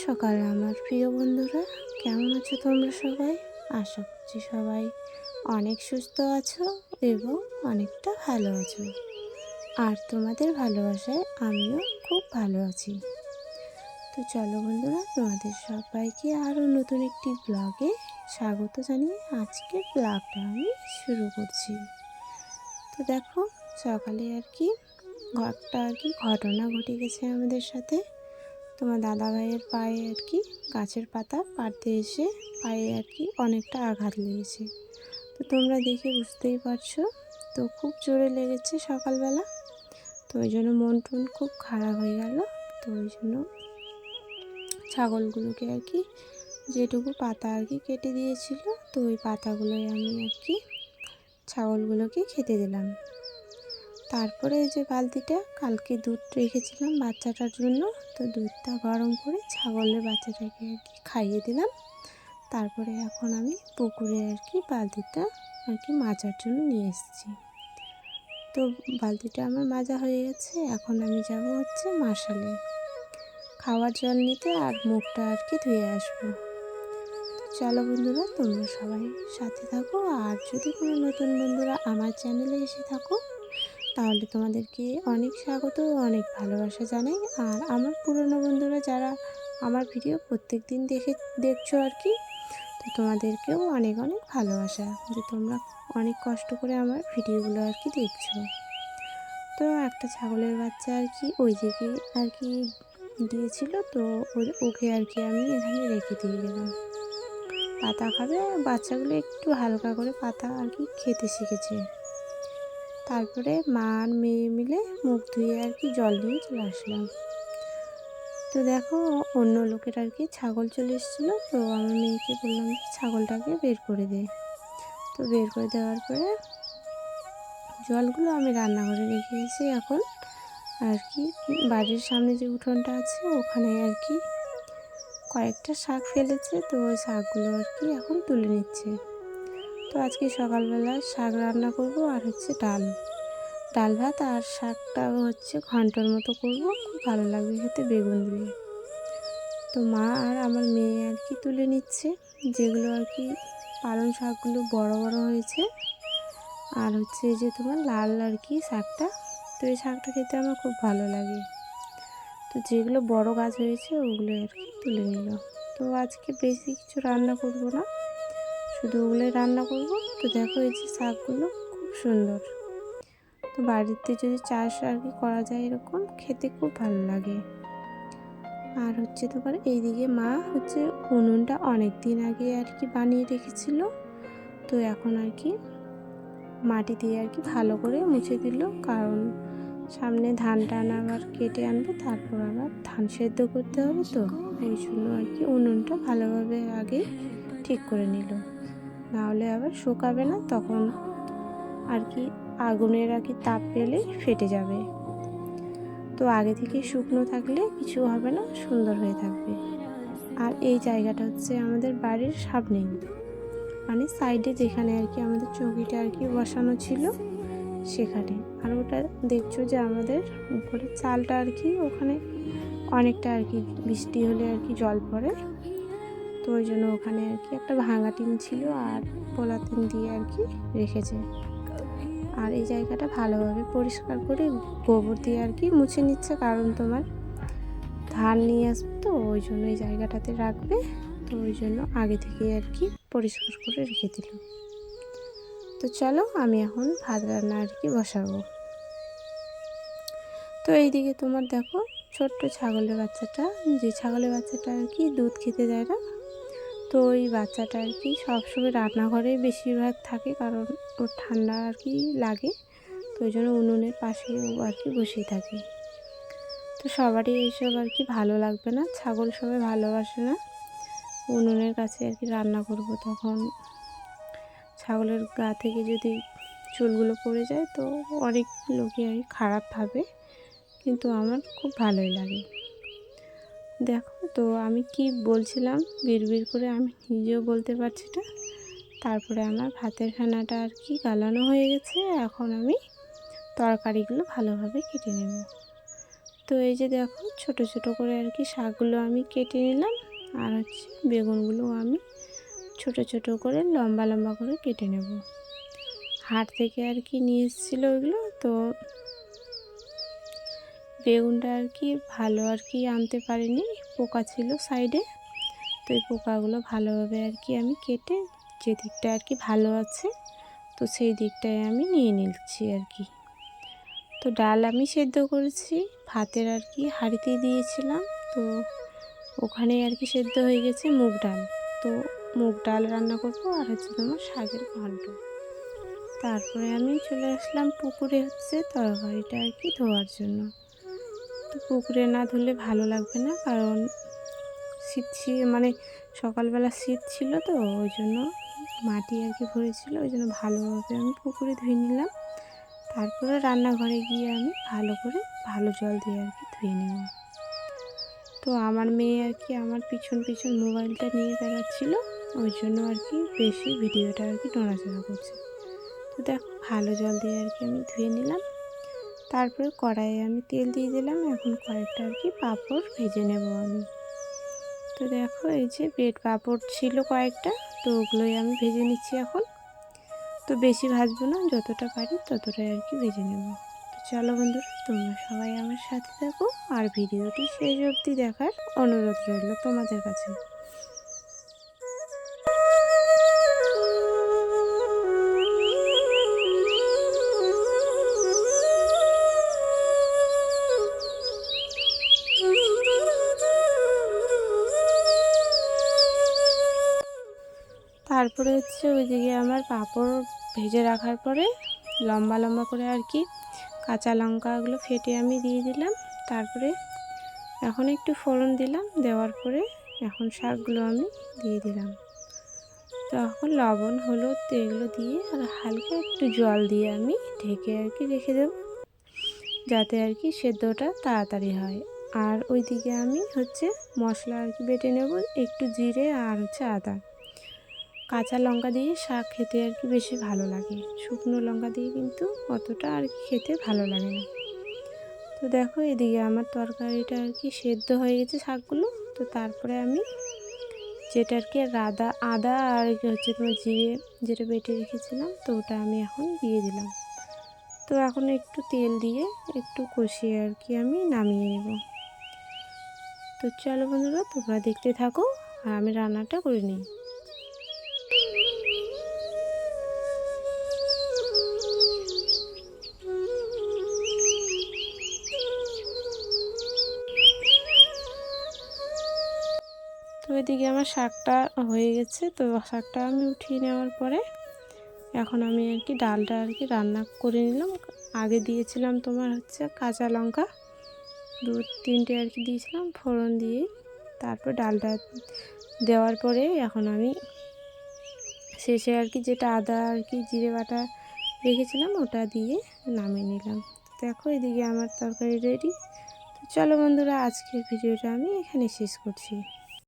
সকাল আমার প্রিয় বন্ধুরা, কেমন আছো তোমরা সবাই? আশা করছি সবাই অনেক সুস্থ আছো এবং অনেকটা ভালো আছো। আর তোমাদের ভালোবাসায় আমিও খুব ভালো আছি। তো চলো বন্ধুরা, তোমাদের সবাইকে আরও নতুন একটি ব্লগে স্বাগত জানিয়ে আজকের ব্লগটা আমি শুরু করছি। তো দেখো, সকালে একটা ঘটনা ঘটে গেছে আমাদের সাথে। তোমার দাদা ভাইয়ের পায়ে গাছের পাতা পাড়তে এসে পায়ে অনেকটা আঘাত লেগেছে। তো তোমরা দেখে বুঝতেই পারছো, তো খুব জোরে লেগেছে সকালবেলা। তো ওই জন্য মন টন খুব খারাপ হয়ে গেল। তো ওই জন্য ছাগলগুলোকে যেটুকু পাতা কেটে দিয়েছিল, তো ওই পাতাগুলোই আমি ছাগলগুলোকে খেতে দিলাম। তারপরে এই যে বালতিটা, কালকে দুধ রেখেছিলাম বাচ্চাটার জন্য, তো দুধটা গরম করে ছাগলের বাচ্চাটাকে খাইয়ে দিলাম। তারপরে এখন আমি পুকুরে বালতিটা মাজার জন্য নিয়ে এসেছি। তো বালতিটা আমার মাজা হয়ে গেছে। এখন আমি যাব মাশালে খাওয়ার জল নিতে আর মুখটা ধুয়ে আসবো। চলো বন্ধুরা, তোমরা সবাই সাথে থাকো। আর যদি কোনো নতুন বন্ধুরা আমার চ্যানেলে এসে থাকো, তাহলে তোমাদেরকে অনেক স্বাগত ও অনেক ভালোবাসা জানাই। আর আমার পুরনো বন্ধুরা যারা আমার ভিডিও প্রত্যেক দিন দেখছো তো তোমাদেরকেও অনেক অনেক ভালোবাসা, যে তোমরা অনেক কষ্ট করে আমার ভিডিওগুলো দেখছো। তো একটা ছাগলের বাচ্চা ওই দিকে দিয়েছিল, তো ওকে আমি এখানে রেখে দিয়ে গেলাম। পাতা খাবে, বাচ্চাগুলো একটু হালকা করে পাতা খেতে শিখেছে। তারপরে মা আর মেয়ে মিলে মুখ ধুয়ে জল নিয়ে চলে আসলাম। তো দেখো, অন্য লোকের ছাগল চলে এসেছিলো। তো আমার মেয়েকে বললাম যে ছাগলটাকে বের করে দে। তো বের করে দেওয়ার পরে জলগুলো আমি রান্নাঘরে রেখে এসে এখন বাড়ির সামনে যে উঠোনটা আছে ওখানে কয়েকটা শাক ফেলেছে। তো ওই শাকগুলো এখন তুলে নিচ্ছে। তো আজকে সকালবেলা শাক রান্না করব, আর ডাল ভাত আর শাকটা ঘন্টর মতো করব, খুব ভালো লাগবে খেতে বেগুন দিয়ে। তো মা আর আমার মেয়ে তুলে নিচ্ছে, যেগুলো পালং শাকগুলো বড় বড় হয়েছে। আর এই যে তোমার লাল শাকটা, তো এই শাকটা খেতে আমার খুব ভালো লাগে। তো যেগুলো বড় গাছ হয়েছে ওগুলো তুলে নিল। তো আজকে বেশি কিছু রান্না করব না, শুধু ওগুলোই রান্না করব। তো দেখো, এই যে শাকগুলো খুব সুন্দর। তো বাড়িতে যদি চাষ করা যায় এরকম খেতে খুব ভালো লাগে। আর তোমার এইদিকে মা উনুনটা অনেক দিন আগে বানিয়ে রেখেছিল। তো এখন মাটি দিয়ে ভালো করে মুছে দিল, কারণ সামনে ধান টান আবার কেটে আনবে, তারপর আবার ধান সেদ্ধ করতে হবে। তো ওই জন্য উনুনটা ভালোভাবে আগে ঠিক করে নিল, নাহলে আবার শুকাবে না, তখন আগুনের তাপ পেলেই ফেটে যাবে। তো আগে থেকে শুকনো থাকলে কিছু হবে না, সুন্দর হয়ে থাকবে। আর এই জায়গাটা আমাদের বাড়ির সামনেই, মানে সাইডে যেখানে আমাদের চৌকিটা বসানো ছিল সেখানে। আর ওটা দেখছো যে আমাদের উপরে চালটা ওখানে অনেকটা বৃষ্টি হলে জল পড়ে। তো ওই জন্য ওখানে একটা ভাঙা টিন ছিল আর পলাতিন দিয়ে রেখেছে। আর এই জায়গাটা ভালোভাবে পরিষ্কার করে গোবর দিয়ে মুছে নিচ্ছে, কারণ তোমার ধান নিয়ে আসবে, তো ওই জন্য এই জায়গাটাতে রাখবে। তো ওই জন্য আগে থেকে পরিষ্কার করে রেখে দিল। তো চলো, আমি এখন ভাত রান্না বসাবো। তো এইদিকে তোমার দেখো, ছোট্ট ছাগলের বাচ্চাটা, যে ছাগলের বাচ্চাটা দুধ খেতে দেয় না, তো ওই বাচ্চাটা সবসময় রান্নাঘরে বেশিরভাগ থাকে, কারণ ওর ঠান্ডা লাগে। তো ওই জন্য উনুনের পাশে ও বসেই থাকে। তো সবারই এইসব ভালো লাগবে না, ছাগল সবাই ভালোবাসে না। উনুনের কাছে রান্না করব, তখন ছাগলের গা থেকে যদি চুলগুলো পড়ে যায় তো অনেক লোকই খারাপ ভাবে, কিন্তু আমার খুব ভালোই লাগে। দেখো, তো আমি কি বলছিলাম বিড়বিড় করে, আমি নিজেও বলতে পারছি না। তারপরে আমার ভাতের ফেনাটা গালানো হয়ে গেছে। এখন আমি তরকারিগুলো ভালোভাবে কেটে নেব। তো এই যে দেখো ছোট ছোট করে আর কি শাকগুলো আমি কেটে নিলাম, আর হচ্ছে বেগুনগুলো আমি ছোট ছোট করে লম্বা লম্বা করে কেটে নেব। হাট থেকে আর কি নিয়ে এসেছিলো ওইগুলো, তো বেগুনটা আর কি ভালো আর কি আনতে পারিনি, পোকা ছিল সাইডে। তো এই পোকাগুলো ভালোভাবে আর কি আমি কেটে যে দিকটা আর কি ভালো আছে তো সেই দিকটায় আমি নিয়ে নিচ্ছি আর কি। তো ডাল আমি সেদ্ধ করেছি, ভাতের আর কি হাঁড়িতে দিয়েছিলাম, তো ওখানে আর কি সেদ্ধ হয়ে গেছে মুগ ডাল। তো মুগ ডাল রান্না করবো আর হচ্ছে তোমার শাকের ঘন্ট। তারপরে আমি চলে আসলাম পুকুরে হচ্ছে তরকারিটা আর কি ধোয়ার জন্য। তো পুকুরে না ধুলে ভালো লাগবে না, কারণ শীত মানে সকালবেলা শীত ছিল, তো ওই জন্য মাটি আর কি ভরেছিল, ওই জন্য ভালোভাবে আমি পুকুরে ধুয়ে নিলাম। তারপরে রান্নাঘরে গিয়ে আমি ভালো করে ভালো জল দিয়ে আর কি ধুয়ে নেব। তো আমার মেয়ে আর কি আমার পিছন পিছন মোবাইলটা নিয়ে বেড়াচ্ছিল, ওই জন্য আর কি বেশি ভিডিওটা আর কি নড়াচড়া করছে। তো দেখো ভালো জল দিয়ে আর কি আমি ধুয়ে নিলাম। তারপরে কড়াইয়ে আমি তেল দিয়ে দিলাম, এখন কয়েকটা আর কি পাঁপড় ভেজে নেব আমি। তো দেখো এই যে ব্রেড পাঁপড় ছিল কয়েকটা, তো ওগুলোই আমি ভেজে নিচ্ছি এখন। তো বেশি ভাজবো না, যতটা পারি ততটাই আর কি ভেজে নেব। তো চলো বন্ধুরা, তোমরা সবাই আমার সাথে থাকো আর ভিডিওটি শেষ অবধি দেখার অনুরোধ রইল তোমাদের কাছে। তারপরে হচ্ছে ওইদিকে আমার পাঁপড় ভেজে রাখার পরে লম্বা লম্বা করে আর কি কাঁচা লঙ্কাগুলো ফেটে আমি দিয়ে দিলাম। তারপরে এখন একটু ফোড়ন দিলাম, দেওয়ার পরে এখন শাকগুলো আমি দিয়ে দিলাম। তো এখন লবণ হলুদ এগুলো দিয়ে আর হালকা একটু জল দিয়ে আমি ঢেকে আর কি রেখে দেব, যাতে আর কি সেদ্ধটা তাড়াতাড়ি হয়। আর ওইদিকে আমি হচ্ছে মশলা আর কি বেটে নেব, একটু জিরে আর হচ্ছে আদা। কাঁচা লঙ্কা দিয়ে শাক খেতে আর কি বেশি ভালো লাগে, শুকনো লঙ্কা দিয়ে কিন্তু অতটা আর কি খেতে ভালো লাগে না। তো দেখো এদিকে আমার তরকারিটা আর কি সেদ্ধ হয়ে গেছে শাকগুলো। তো তারপরে আমি যেটা আর কি আদা আর কি হচ্ছে তোমার জিরে যেটা বেটে রেখেছিলাম, তো ওটা আমি এখন দিয়ে দিলাম। তো এখন একটু তেল দিয়ে একটু কষিয়ে আর কি আমি নামিয়ে নেব। তো চলো বন্ধুরা, তোমরা দেখতে থাকো আর আমি রান্নাটা করে নিই। তো এদিকে আমার শাকটা হয়ে গেছে, তো শাকটা আমি উঠিয়ে নেওয়ার পরে এখন আমি আর কি ডালটা আর কি রান্না করে নিলাম। আগে দিয়েছিলাম তোমার হচ্ছে কাঁচা লঙ্কা 2-3টে আর কি দিয়েছিলাম ফোড়ন দিয়ে, তারপর ডালটা দেওয়ার পরে এখন আমি শেষে আর কি যেটা আদা আর কি জিরে বাটা রেখেছিলাম ওটা দিয়ে নামিয়ে নিলাম। দেখো এদিকে আমার তরকারি রেডি। তো চলো বন্ধুরা, আজকের ভিডিওটা আমি এখানে শেষ করছি।